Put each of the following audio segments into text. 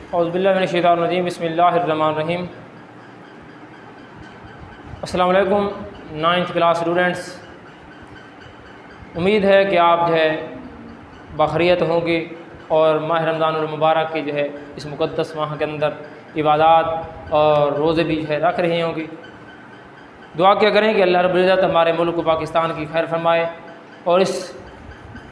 औज़ुबिल्लाहि मिनश्शैतानिर्रजीम बिस्मिल्लाहिर्रहमानिर्रहीम। अस्सलामु अलैकुम 9th क्लास स्टूडेंट्स। उम्मीद है कि आप जो है बखैरियत होंगे और माह रमज़ानुल मुबारक के जो है इस मुक़द्दस माह के अंदर इबादत और रोज़े भी जो है रख रहे होंगे। दुआ क्या करें कि अल्लाह रब्बुल इज़्ज़त हमारे मुल्क पाकिस्तान की खैर फरमाए और इस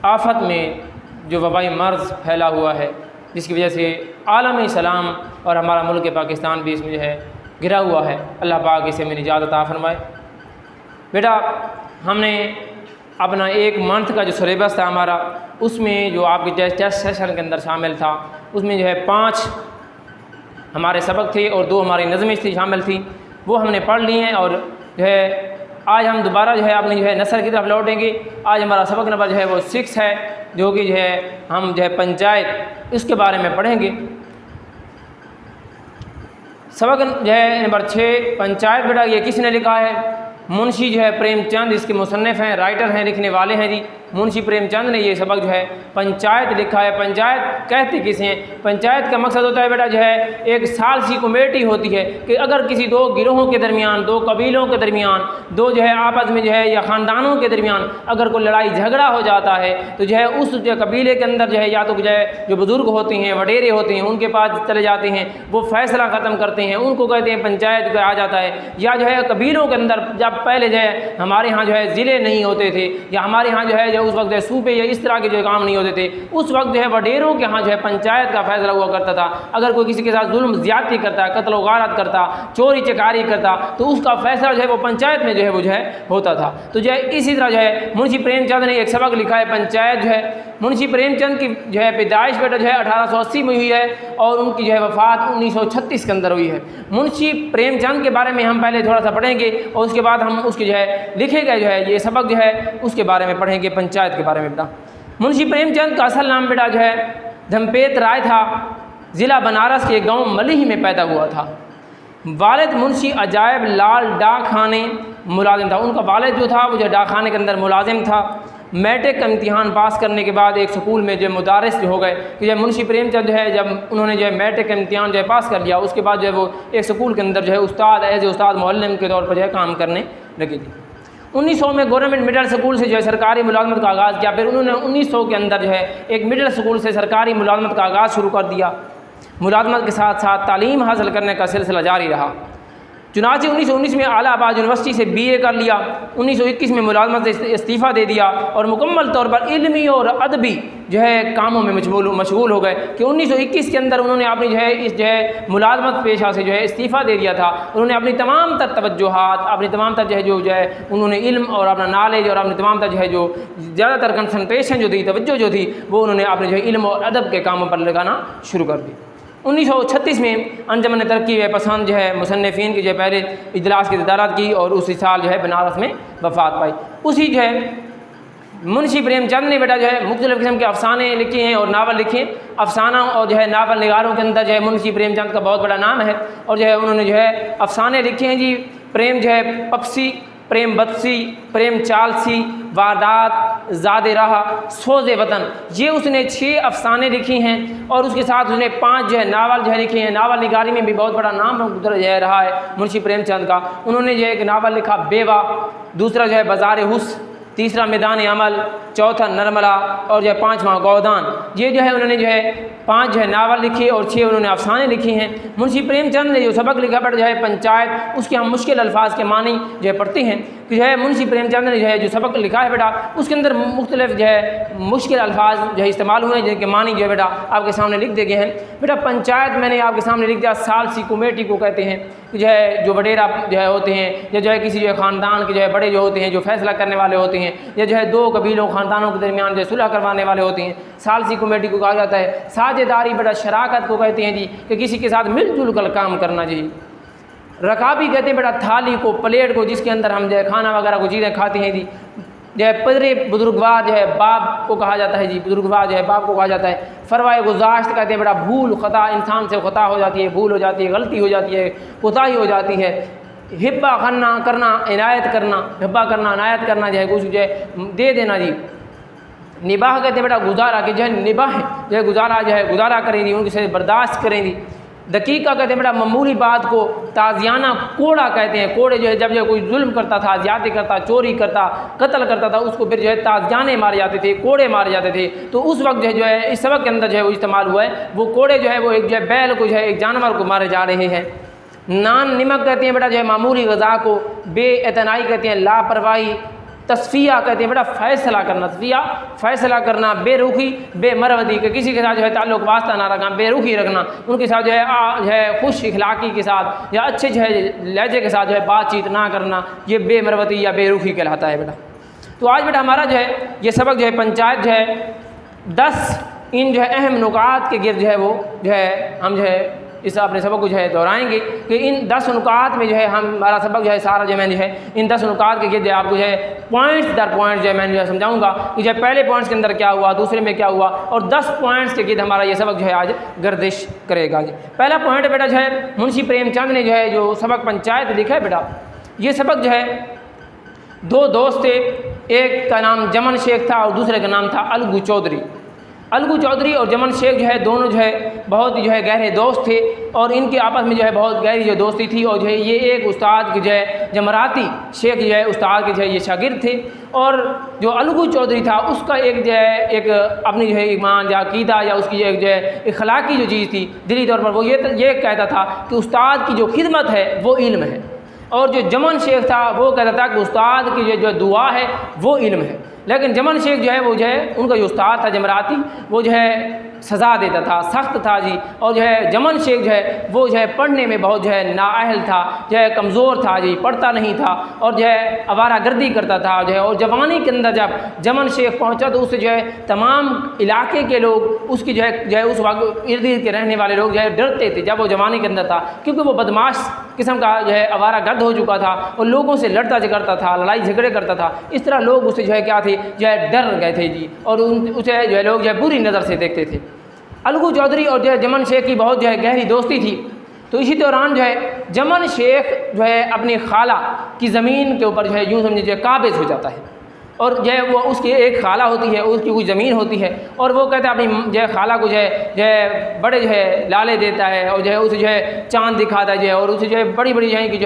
आफत में जो वबाई मर्ज़ फैला हुआ है जिसकी वजह से आलम इस्लाम और हमारा मुल्क पाकिस्तान भी इसमें जो है गिरा हुआ है, अल्लाह पाक इसे में निजात अता फरमाए। बेटा, हमने अपना एक मंथ का जो सिलेबस था हमारा, उसमें जो आपके टेस्ट सेशन के अंदर शामिल था, उसमें जो है 5 हमारे सबक थे और 2 हमारी नज़में थी शामिल थी, वो हमने पढ़ ली हैं। और जो है आज हम दोबारा जो है अपनी जो है नसर की तरफ लौटेंगे। आज हमारा सबक नंबर जो है वो 6 है, जो कि जो है हम जो है पंचायत इसके बारे में पढ़ेंगे। सबक जो है नंबर 6 पंचायत। बेटा, ये किसने लिखा है? मुंशी जो है प्रेमचंद इसके मुसन्निफ़ हैं, राइटर हैं, लिखने वाले हैं जी। मुंशी प्रेमचंद ने ये सबक जो है पंचायत लिखा है। पंचायत कहते किसे हैं? पंचायत का मकसद होता है बेटा जो है एक सालसी कमेटी होती है कि अगर किसी 2 गिरोहों के दरमियान, 2 कबीलों के दरमियान, 2 जो है आपस में जो है या ख़ानदानों के दरमियान अगर कोई लड़ाई झगड़ा हो जाता है तो जो है उस जो कबीले के अंदर जो है या तो जो है जो बुज़ुर्ग होते हैं, वडेरे होते हैं, उनके पास चले जाते हैं, वो फ़ैसला ख़त्म करते हैं, उनको कहते हैं पंचायत कहा जाता है। या जो है कबीलों के अंदर जब पहले जो है हमारे यहाँ जो है ज़िले नहीं होते थे या हमारे यहाँ जो है उस वक्त जो सूबे या इस तरह के जो काम नहीं होते थे, उस वक्त जो है वडेरों के यहाँ जो है पंचायत का फैसला हुआ करता था। अगर कोई किसी के साथ जुल्म ज़्यादती करता, कत्ल गारत करता, चोरी चकारी करता, तो उसका फैसला जो है वो पंचायत में जो है वो जो है होता था। तो जो है इसी तरह जो है मुंशी प्रेमचंद ने एक सबक लिखा है पंचायत जो है। मुंशी प्रेमचंद की जो है पैदाइश बेटा जो है 1880 में हुई है और उनकी जो है वफ़ात 1936 के अंदर हुई है। मुंशी प्रेमचंद के बारे में हम पहले थोड़ा सा पढ़ेंगे और उसके बाद हम उसके जो है लिखे गए जो है ये सबक जो है उसके बारे में पढ़ेंगे, पंचायत के बारे में। बेटा, मुंशी प्रेमचंद का असल नाम बेटा जो है धमपेत राय था। ज़िला बनारस के गांव मलीह में पैदा हुआ था। वालिद मुंशी अजायब लाल डाक खाने मुलाजिम था। उनका वालिद जो था वो जो डाक खाने के अंदर मुलाजिम था। मैट्रिक का इम्तिहान पास करने के बाद एक स्कूल में जो मुदारिस हो गए कि जब मुंशी प्रेमचंद जो है जब उन्होंने जो है मैट्रिक का इम्तिहान जो है पास कर लिया, उसके बाद जो है वो एक स्कूल के अंदर जो है उस्ताद एज उस्ताद मुअल्लिम के तौर पर जो है काम करने लगे थे। 1900 में गवर्नमेंट मिडिल स्कूल से जो है सरकारी मुलाजमत का आगाज़ किया। फिर उन्होंने 1900 के अंदर जो है एक मिडिल स्कूल से सरकारी मुलाजमत का आगाज़ शुरू कर दिया। मुलाजमत के साथ साथ तालीम हासिल करने का सिलसिला जारी रहा। चुनांचे 1919 में इलाहाबाद यूनिवर्सिटी से BA कर लिया। 1921 में मुलाजमत से इस्तीफ़ा दे दिया और मुकम्मल तौर पर इल्मी और अदबी जो है कामों में मशगूल हो गए कि 1921 के अंदर उन्होंने अपनी जो है इस जो है मुलाजमत पेशा से जो है इस्तीफ़ा दे दिया था। उन्होंने अपनी तमाम तर तवज्जुहात, अपनी तमाम तर जो है उन्होंने इल्म और अपना नॉलेज और अपनी तमाम तर जो है जो ज़्यादातर कंसंट्रेशन जो थी, तवज्जो जो थी, वो उन्होंने अपने जो है इल्म और अदब के कामों पर लगाना शुरू कर दी। 1936 में अंजमन तरक्की पसंद जो है मुसन्निफ़ीन की जो है पहले इजलास की सदारत की और उसी साल जो है बनारस में वफ़ात पाई। उसी जो है मुंशी प्रेमचंद ने बेटा जो है मुख्तलिफ़ किस्म के अफ़साने लिखे हैं और नावल लिखे हैं। अफ़साना और जो है नावल निगारों के अंदर जो है मुंशी प्रेमचंद का बहुत बड़ा नाम है और जो है उन्होंने जो है अफ़साने लिखे हैं जी। प्रेम जो है पक्षी, प्रेम बदसी, प्रेम चालसी, वारदात, ज़ादे राह, सोज़े वतन, ये उसने 6 अफ़साने लिखी हैं और उसके साथ उसने 5 जो है नावल जो है लिखे हैं। नावल निगारी में भी बहुत बड़ा नाम जो है रहा है मुंशी प्रेमचंद का। उन्होंने जो है एक नावल लिखा बेवा, दूसरा जो है बाज़ार हुस, तीसरा मैदान अमल, चौथा नरमला और जो है 5वां गौदान। ये जो है उन्होंने जो है 5 जो है नावल लिखे और 6 उन्होंने अफ़साने लिखे हैं। मुंशी प्रेमचंद ने जो सबक लिखा बेटा जो है पंचायत, उसके हम मुश्किल अल्फाज के मानी जो है पढ़ते हैं कि जो है मुंशी प्रेमचंद ने जो है जो सबक लिखा है बेटा उसके अंदर मुख्तलिफ जो है मुश्किल अल्फाज जो है इस्तेमाल हुए हैं जिनके मानी जो है बेटा आपके सामने लिख दिए गए हैं। बेटा, पंचायत मैंने आपके सामने लिख दिया सालसी कमेटी को कहते हैं कि जो है जो वडेरा जो है होते हैं या जो है किसी जो है ख़ानदान के जो है बड़े जो होते हैं जो फैसला करने वाले होते हैं या जो है 2 कबीलों ख़ानदानों के दरमियान जो सुलह करवाने वाले होते हैं, सालसी कमेटी को कहा जाता है। साझेदारी बेटा शराकत को कहते हैं जी कि किसी के साथ मिलजुल कर काम करना जी। रकाबी कहते हैं बेटा थाली को, प्लेट को, जिसके अंदर हम जो है खाना वगैरह को चीज़ें खाते हैं जी। जो है पदरे बुजुर्गवार जो है बाप को कहा जाता है जी, बुजुर्गवार जो है बाप को कहा जाता है। फरवाए गुज़ाश्त कहते हैं बेटा भूल ख़ता, इंसान से ख़ता हो जाती है, भूल हो जाती है, गलती हो जाती है, कोताही हो जाती है। हिब्बा करना, इनायत करना, हिब्बा करना, इनायत करना जो है कुछ जो है दे देना जी। निबाह कहते हैं बेटा गुजारा, कि जो है निबाह जो है गुजारा करेंगी, उनके से बर्दाश्त करेंगी। दकीका कहते हैं बेटा मामूली बात को, ताजियाना कोड़ा कहते हैं, कोड़े जो है जब जो कोई जुल्म करता था, ज़्यादती करता, चोरी करता, कत्ल करता था, उसको फिर जो है ताजियाने मारे जाते थे, कोड़े मारे जाते थे। तो उस वक्त जो है इस सबक के अंदर जो है वो इस्तेमाल हुआ है, वो कोड़े जो है वो एक जो है बैल को जो है एक जानवर को मारे जा रहे हैं। नान निमक कहते हैं बेटा जो है मामूली ग़ज़ा को, बेइतनाई कहते हैं लापरवाही। तस्फिया कहते हैं बेटा फ़ैसला करना, तस्फिया फ़ैसला करना। बेरुखी बेमरवदी के किसी के साथ जो है ताल्लुक़ वास्ता ना रखना, बेरुखी रखना, उनके साथ जो है खुश इखलाक़ी के साथ या अच्छे जो है लहजे के साथ जो है बातचीत ना करना, ये बेमरवदी या बेरुखी कहलाता है बेटा। तो आज बेटा हमारा जो है ये सबक जो है पंचायत जो है 10 इन जो है अहम नुकात के गिर्द जो है वो जो है हम जो है इस अपने सबक को जो है दोहराएंगे कि इन 10 नुकात में जो है हमारा सबक जो है सारा जो मैंने जो है इन 10 नुकात के गिर्द आपको जो है पॉइंट्स दर पॉइंट जो है मैंने जो है समझाऊंगा कि जो है पहले पॉइंट्स के अंदर क्या हुआ, दूसरे में क्या हुआ, और 10 पॉइंट्स के गिर्द हमारा ये सबक जो है आज गर्दिश करेगा। जी पहला पॉइंट बेटा जो है मुंशी प्रेमचंद ने जो है जो सबक पंचायत लिखा है बेटा, ये सबक जो है 2 दोस्त थे, एक का नाम जमन शेख था और दूसरे का नाम था अलगू चौधरी। अलगू चौधरी और जमन शेख जो है दोनों जो है बहुत ही जो है गहरे दोस्त थे और इनके आपस में जो है बहुत गहरी जो दोस्ती थी। और जो है ये एक उस्ताद के जो है जमराती शेख जो है उस्ताद के जो है ये शागिर्द थे। और जो अलगू चौधरी था उसका एक जो है एक अपनी जो है ईमान या अकीदा या उसकी एक जो है इखलाकी जो चीज़ थी दिली तौर पर वो ये कहता था कि उस्ताद की जो खिदमत है वो इल्म है। और जो जमन शेख था वो कहता था कि उस्ताद की जो दुआ है वो इल्म है। लेकिन जमन शेख जो है वो जो है उनका जो उस्ताद था जमराती वो जो है सज़ा देता था, सख्त था जी। और जो है जमन शेख जो है वो जो है पढ़ने में बहुत जो है नाअहल था, जो है कमज़ोर था जी, पढ़ता नहीं था और जो है आवारागर्दी करता था जो है। और जवानी के अंदर जब जमन शेख पहुंचा तो उससे जो है तमाम इलाके के लोग उसकी जो है उस वक्त इर्द गिर्द के रहने वाले लोग जो है डरते थे जब वो जवानी के अंदर था, क्योंकि वो बदमाश किस्म का जो है आवारागर्द हो चुका था और लोगों से लड़ता झगड़ता था, लड़ाई झगड़े करता था। इस तरह लोग उससे जो है क्या थे जो है डर गए थे जी और उसे जो है लोग जो है बुरी नज़र से देखते थे। अलगू चौधरी और जो है जमन शेख की बहुत जो है गहरी दोस्ती थी। तो इसी दौरान जो है जमन शेख जो है अपनी खाला की ज़मीन के ऊपर जो है यूँ समझिए जो है काबिज़ हो जाता है। और जो है वो उसकी एक खाला होती है, उसकी कोई ज़मीन होती है और वो कहता है अपनी जो है खाला को जो है बड़े जो है लाले देता है और जो है उसे जो है चांद दिखाता है जो है और उसे जो है बड़ी बड़ी जो है कि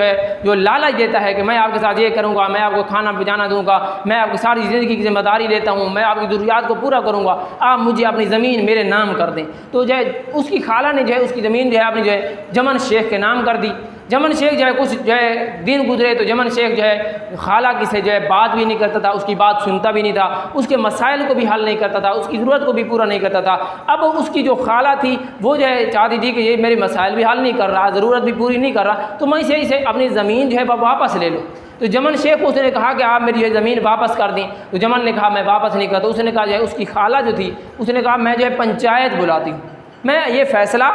जो लालच देता है कि मैं आपके साथ ये करूँगा, मैं आपको खाना पिजाना दूँगा, मैं आपकी सारी ज़िंदगी की जिम्मेदारी लेता हूँ, मैं आपकी ज़रूरियात को पूरा करूँगा, आप मुझे अपनी ज़मीन मेरे नाम कर दें। तो जो है उसकी खाला ने जो है उसकी ज़मीन जो है अपनी जो है जमन शेख के नाम कर दी। जमन शेख जो है कुछ जो है दिन गुजरे तो जमन शेख जो है खाला की से जो है बात भी नहीं करता था, उसकी बात सुनता भी नहीं था, उसके मसाइल को भी हल नहीं करता था, उसकी ज़रूरत को भी पूरा नहीं करता था। अब उसकी जो खाला थी वो जो है चाहती थी कि ये मेरे मसाइल भी हल नहीं कर रहा, ज़रूरत भी पूरी नहीं कर रहा, तो मैं इसे अपनी ज़मीन जो है वापस ले लो। तो जमन शेख को उसने कहा कि आप मेरी ये ज़मीन वापस कर दें। तो जमन ने कहा मैं वापस नहीं करता। उसने कहा जो है उसकी खाला जो थी उसने कहा मैं जो है पंचायत बुलाती हूँ, मैं ये फ़ैसला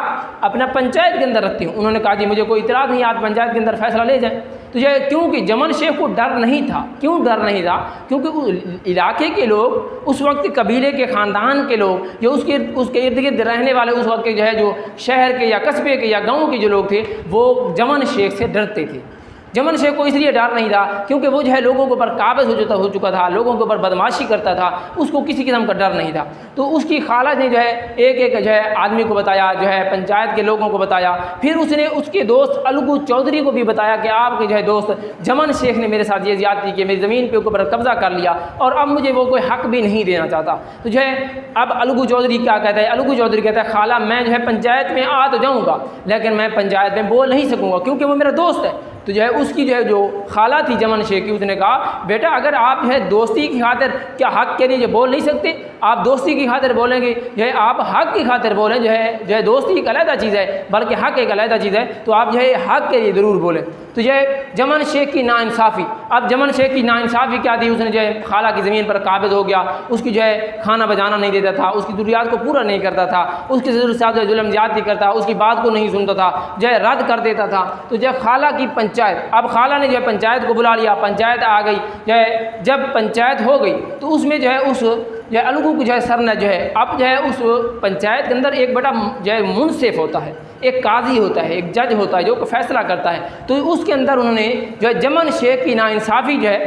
अपना पंचायत के अंदर रखती हूँ। उन्होंने कहा जी मुझे कोई इतराज़ नहीं, आप पंचायत के अंदर फ़ैसला ले जाएं। तो जो है क्योंकि जमन शेख को डर नहीं था, क्यों डर नहीं था, क्योंकि उस इलाके के लोग उस वक्त कबीले के ख़ानदान के लोग या उसके इर्द गिर्द रहने वाले उस वक्त के जो है जो शहर के या कस्बे के या गाँव के जो लोग थे वो जमन शेख से डरते थे। जमन शेख को इसलिए डर नहीं था क्योंकि वो जो है लोगों के ऊपर काबिज़ हो चुका था, लोगों के ऊपर बदमाशी करता था, उसको किसी किस्म का डर नहीं था। तो उसकी खाला ने जो है एक जो है आदमी को बताया, जो है पंचायत के लोगों को बताया, फिर उसने उसके दोस्त अलगू चौधरी को भी बताया कि आपके जो है दोस्त जमन शेख ने मेरे साथ ये ज़्यादती की, मेरी ज़मीन के ऊपर कब्ज़ा कर लिया और अब मुझे वो कोई हक़ भी नहीं देना चाहता। तो जो है अब अलगू चौधरी क्या कहता है, अलगू चौधरी कहता है खाला मैं जो है पंचायत में आ तो जाऊँगा लेकिन मैं पंचायत में बोल नहीं सकूँगा क्योंकि वो मेरा दोस्त है। तो जो है उसकी जो है जो खाला थी जमन शेख की, उसने कहा बेटा अगर आप जो है दोस्ती की खातिर क्या हक़ के लिए जो बोल नहीं सकते, आप दोस्ती की खातिर बोलेंगे, जो है आप हक़ की खातिर बोलें, जो है दोस्ती एक अलग चीज़ है बल्कि हक़ एक अलग चीज़ है, तो आप जो है हक़ के लिए ज़रूर बोलें। तो जो है जमन शेख की नाइंसाफ़ी, अब जमन शेख की नाइंसाफ़ी क्या थी, उसने जो है खाला की ज़मीन पर काबिज़ हो गया, उसकी जो है खाना बजाना नहीं देता था, उसकी ज़रूरियात को पूरा नहीं करता था, उसके साथ जुल्म ज़्यादती करता, उसकी बात को नहीं सुनता था, जो है रद्द कर देता था। तो जो है खाला की पंचायत, अब खाला ने जो है पंचायत को बुला लिया, पंचायत आ गई, जो है जब पंचायत हो गई तो उसमें जो है उस जो है अलगू की जो है सर ने जो है अब जो है उस पंचायत के अंदर एक बड़ा जो है मुंसिफ होता है, एक काजी होता है, एक जज होता है जो फैसला करता है। तो उसके अंदर उन्होंने जो है जमन शेख की नाइंसाफ़ी जो है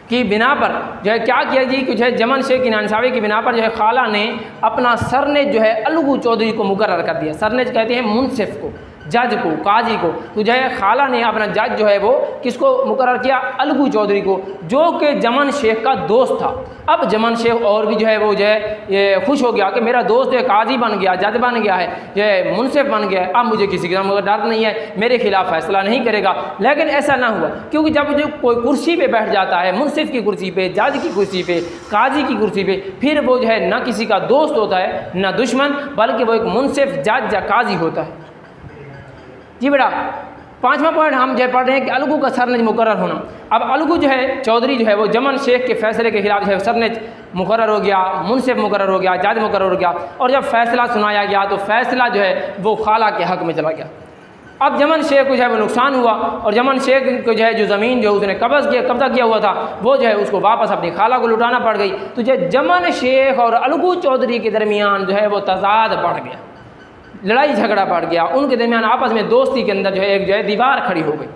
की बिना पर जो है क्या किया जी कि जो है जमन शेख की नाइंसाफ़ी की बिना पर जो है खाला ने अपना सरनेज जो है अलगू चौधरी को मुकर्रर कर दिया। सरनेज कहते हैं मुनसिफ को, जज को, काजी को। तो जो है खाला ने अपना जज जो है वो किसको मुकर्रर किया? अलगू चौधरी को, जो कि जमन शेख का दोस्त था। अब जमन शेख और भी जो है वो जो है ये खुश हो गया कि मेरा दोस्त जो है काजी बन गया, जज बन गया है, जो है मुनसिफ बन गया है, अब मुझे किसी का डर नहीं है, मेरे खिलाफ फैसला नहीं करेगा। लेकिन ऐसा ना हुआ, क्योंकि जब जो कोई कुर्सी पे बैठ जाता है, मुनसिफ की कुर्सी पे, जज की कुर्सी पे, काजी की कुर्सी पे, फिर वो जो है ना किसी का दोस्त होता है ना दुश्मन, बल्कि वो एक मुनसिफ, जज या काजी होता है। जी बेटा, 5वां पॉइंट हम जो पढ़ रहे हैं कि अलगू का सरनेज मुकर्रर होना। अब अलगू जो है चौधरी जो है वो जमन शेख के फैसले के खिलाफ जो है सरनेज मुकर्रर हो गया, मुनसिफ मुकर्रर हो गया, जज मुकर्रर हो गया, और जब फैसला सुनाया गया तो फैसला जो है वो खाला के हक़ में चला गया। अब जमन शेख को जो है वो नुकसान हुआ, और जमन शेख को जो है जो ज़मीन जो उसने कब्ज़ा किया हुआ था वो जो है उसको वापस अपनी खाला को लुटाना पड़ गई। तो जो जमन शेख और अलगू चौधरी के दरमियान जो है वो तज़ाद बढ़ गया, लड़ाई झगड़ा बढ़ गया, उनके दरमियान आपस में दोस्ती के अंदर जो है एक जो है दीवार खड़ी हो गई।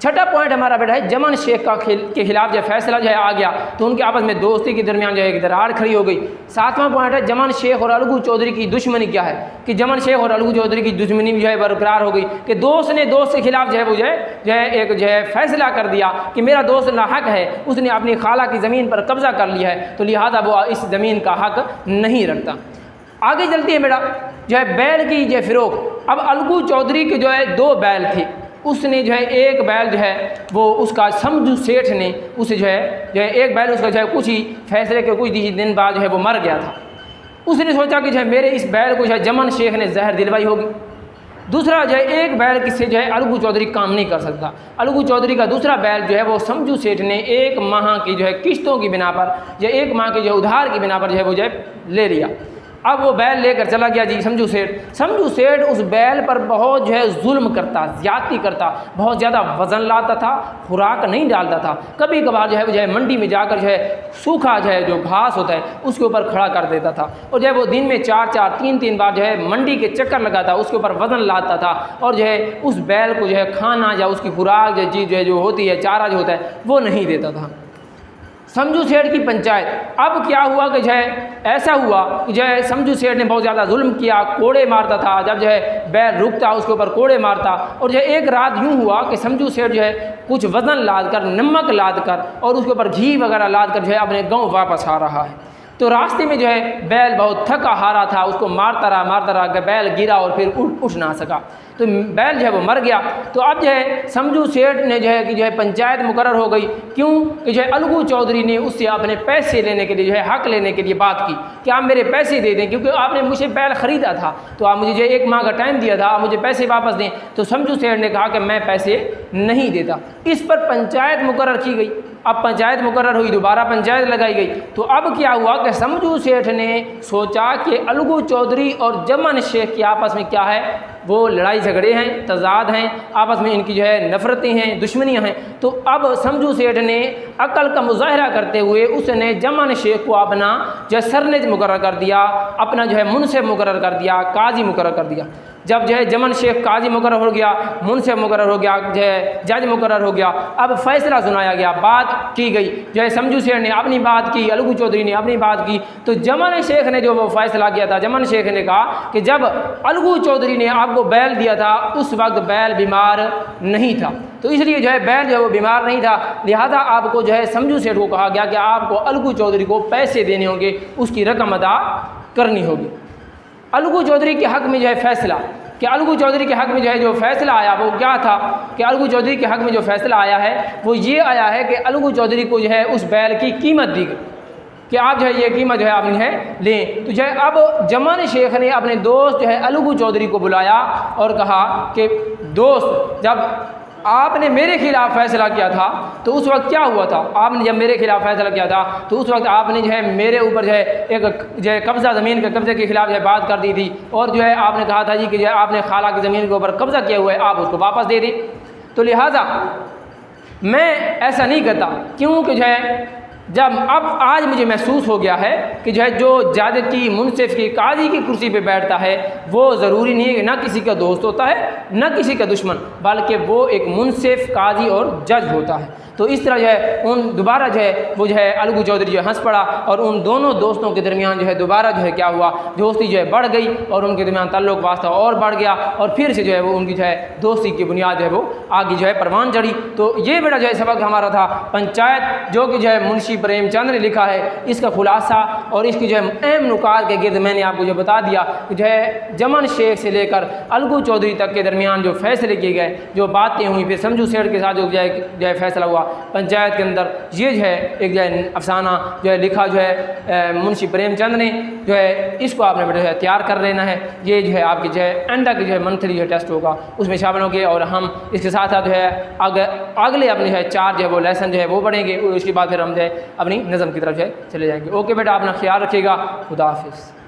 छठा पॉइंट हमारा बेटा है जमन शेख के खिलाफ जब फैसला जो है आ गया तो उनके आपस में दोस्ती के दरमियान जो है एक दरार खड़ी हो गई। 7वां पॉइंट है जमन शेख और अलगू चौधरी की दुश्मनी क्या है कि जमन शेख और अलगू चौधरी की दुश्मनी जो है बरकरार हो गई कि दोस्त ने दोस्त के खिलाफ जो है वो जो है एक जो है फैसला कर दिया कि मेरा दोस्त नाहक है, उसने अपनी खाला की ज़मीन पर कब्ज़ा कर लिया है, तो लिहाजा वो इस ज़मीन का हक़ नहीं रखता। आगे चलती है बेटा जो है बैल की जो है फ़िरोख। अब अलगू चौधरी के जो है 2 बैल थे, उसने जो है एक बैल जो है वो उसका समझू सेठ ने उसे जो है एक बैल उसका जो है कुछ ही फैसले के कुछ दिन बाद जो है वो मर गया था। उसने सोचा कि जो है मेरे इस बैल को जो है जमन शेख ने जहर दिलवाई होगी। दूसरा जो है एक बैल किससे जो है अलगू चौधरी काम नहीं कर सकता। अलगू चौधरी का दूसरा बैल जो है वो समझू सेठ ने 1 माह की जो है किस्तों की बिना पर या 1 माह के जो उधार की बिना पर जो है वो जो है ले लिया। अब वो बैल लेकर चला गया जी समझू सेठ। समझू सेठ उस बैल पर बहुत जो है जुल्म करता, ज़्यादती करता, बहुत ज़्यादा वज़न लाता था, खुराक नहीं डालता था। कभी कभार जो है वो जो है मंडी में जाकर जो है सूखा जो है जो घास होता है उसके ऊपर खड़ा कर देता था, और जो है वो दिन में 4-4, 3-3 बार जो है मंडी के चक्कर लगाता, उसके ऊपर वज़न लाता था, और जो है उस बैल को जो है खाना या उसकी खुराक जो चीज़ जो होती है, चारा जो होता है वो नहीं देता था। समझू सेठ की पंचायत। अब क्या हुआ कि जो है ऐसा हुआ कि जो है समझू सेठ ने बहुत ज़्यादा जुल्म किया, कोड़े मारता था, जब जो है बैल रुकता उसके ऊपर कोड़े मारता, और जो है एक रात यूँ हुआ कि समझू सेठ जो है कुछ वज़न लाद कर, नमक लाद कर और उसके ऊपर घी वगैरह लाद कर जो है अपने गाँव वापस आ रहा है। तो रास्ते में जो है बैल बहुत थका हारा था, उसको मारता रहा कि बैल गिरा और फिर उठ ना सका, तो बैल जो है वो मर गया। तो अब जो है समझू सेठ ने जो है कि जो है पंचायत मुकर्रर हो गई। क्यों कि जो है अलगू चौधरी ने उससे अपने पैसे लेने के लिए जो है हक़ लेने के लिए बात की कि आप मेरे पैसे दे दें, क्योंकि आपने मुझे बैल ख़रीदा था, तो आप मुझे जो 1 माह का टाइम दिया था, आप मुझे पैसे वापस दें। तो समझू सेठ ने कहा कि मैं पैसे नहीं देता। इस पर पंचायत मुकर्रर की गई। अब पंचायत मुकर्रर हुई, दोबारा पंचायत लगाई गई। तो अब क्या हुआ कि समझू सेठ ने सोचा कि अलगू चौधरी और जमन शेख की आपस में क्या है, वो लड़ाई झगड़े हैं, तजाद हैं, आपस में इनकी जो है नफ़रतें हैं, दुश्मनियाँ हैं। तो अब समझू सेठ ने अकल का मुजाहरा करते हुए उसने जमन शेख को अपना जो है सरनेज मुकर्रर कर दिया, अपना जो है मुनसिफ मुकर्रर कर दिया, काजी मुकर्रर कर दिया। जब जो है जमन शेख काजी मुकर्रर हो गया, मुनसिफ मुकर्रर हो गया, जो है जज मुकर्रर हो गया, अब फैसला सुनाया गया, बात की गई। जो है समझू शेख ने अपनी बात की, अलगू चौधरी ने अपनी बात की। तो जमन शेख ने जो वो फैसला किया था, जमन शेख ने कहा कि जब अलगू चौधरी ने आपको बैल दिया था उस वक्त बैल बीमार नहीं था, तो इसलिए जो है बैल जो है वो बीमार नहीं था, लिहाजा आपको जो है समझू सेठ को कहा गया कि आपको अलगू चौधरी को पैसे देने होंगे, उसकी रकम अदा करनी होगी। अलगू चौधरी के हक़ में जो है फैसला कि अलगू चौधरी के हक़ में जो है जो फैसला आया वो क्या था कि अलगू चौधरी के हक़ में जो फैसला आया है वो ये आया है कि अलगू चौधरी को जो है उस बैल की कीमत दी गई कि आप जो है ये कीमत जो है आप जो है लें। तो जो है अब जमन शेख ने अपने दोस्त जो है अलगू चौधरी को बुलाया और कहा कि दोस्त, जब आपने मेरे खिलाफ फैसला किया था तो उस वक्त क्या हुआ था, आपने जब मेरे खिलाफ फैसला किया था तो उस वक्त आपने जो है मेरे ऊपर जो है एक जो है कब्ज़ा ज़मीन के कब्ज़े के खिलाफ जो है बात कर दी थी, और जो है आपने कहा था जी कि जो है आपने खाला की ज़मीन के ऊपर कब्ज़ा किया हुआ है, आप उसको वापस दे दें। तो लिहाजा मैं ऐसा नहीं करता, क्योंकि जो है जब अब आज मुझे महसूस हो गया है कि जो है जो जज की, मुनसिफ की, काजी की कुर्सी पे बैठता है वो ज़रूरी नहीं है कि ना किसी का दोस्त होता है ना किसी का दुश्मन, बल्कि वो एक मुनसिफ, काजी और जज होता है। तो इस तरह जो है उन दोबारा जो है वो जो है अलगू चौधरी जो हंस पड़ा और उन दोनों दोस्तों के दरमियान जो है दोबारा जो है क्या हुआ, दोस्ती जो है बढ़ गई और उनके दरमियान ताल्लुक वास्ता और बढ़ गया और फिर से जो है वो उनकी जो है दोस्ती की बुनियाद जो है वो आगे जो है परवान चढ़ी। तो ये बेटा जो है सबक हमारा था पंचायत, जो कि जो है मुंशी प्रेमचंद ने लिखा है, इसका खुलासा और इसकी जो है अहम नुकात के गिर्द मैंने आपको जो बता दिया कि जो है जमन शेख से लेकर अलगू चौधरी तक के दरमियान जो फैसले किए गए, जो बातें हुई, फिर समझू सेठ के साथ जो है फैसला हुआ पंचायत के अंदर, ये जो है एक जो है अफसाना जो है लिखा जो है मुंशी प्रेमचंद ने, जो है इसको आपने बेटा जो है तैयार कर लेना है। ये जो है आपकी जो है एंडा की जो है मंथली जो है टेस्ट होगा उसमें शामिल होंगे और हम इसके साथ साथ जो है अगले अपने जो है 4 जो है वो लेसन जो है वो पढ़ेंगे, उसके बाद फिर हम जो है अपनी नज़म की तरफ जो है चले जाएंगे। ओके बेटा, अपना ख्याल रखिएगा। खुदा हाफिज़।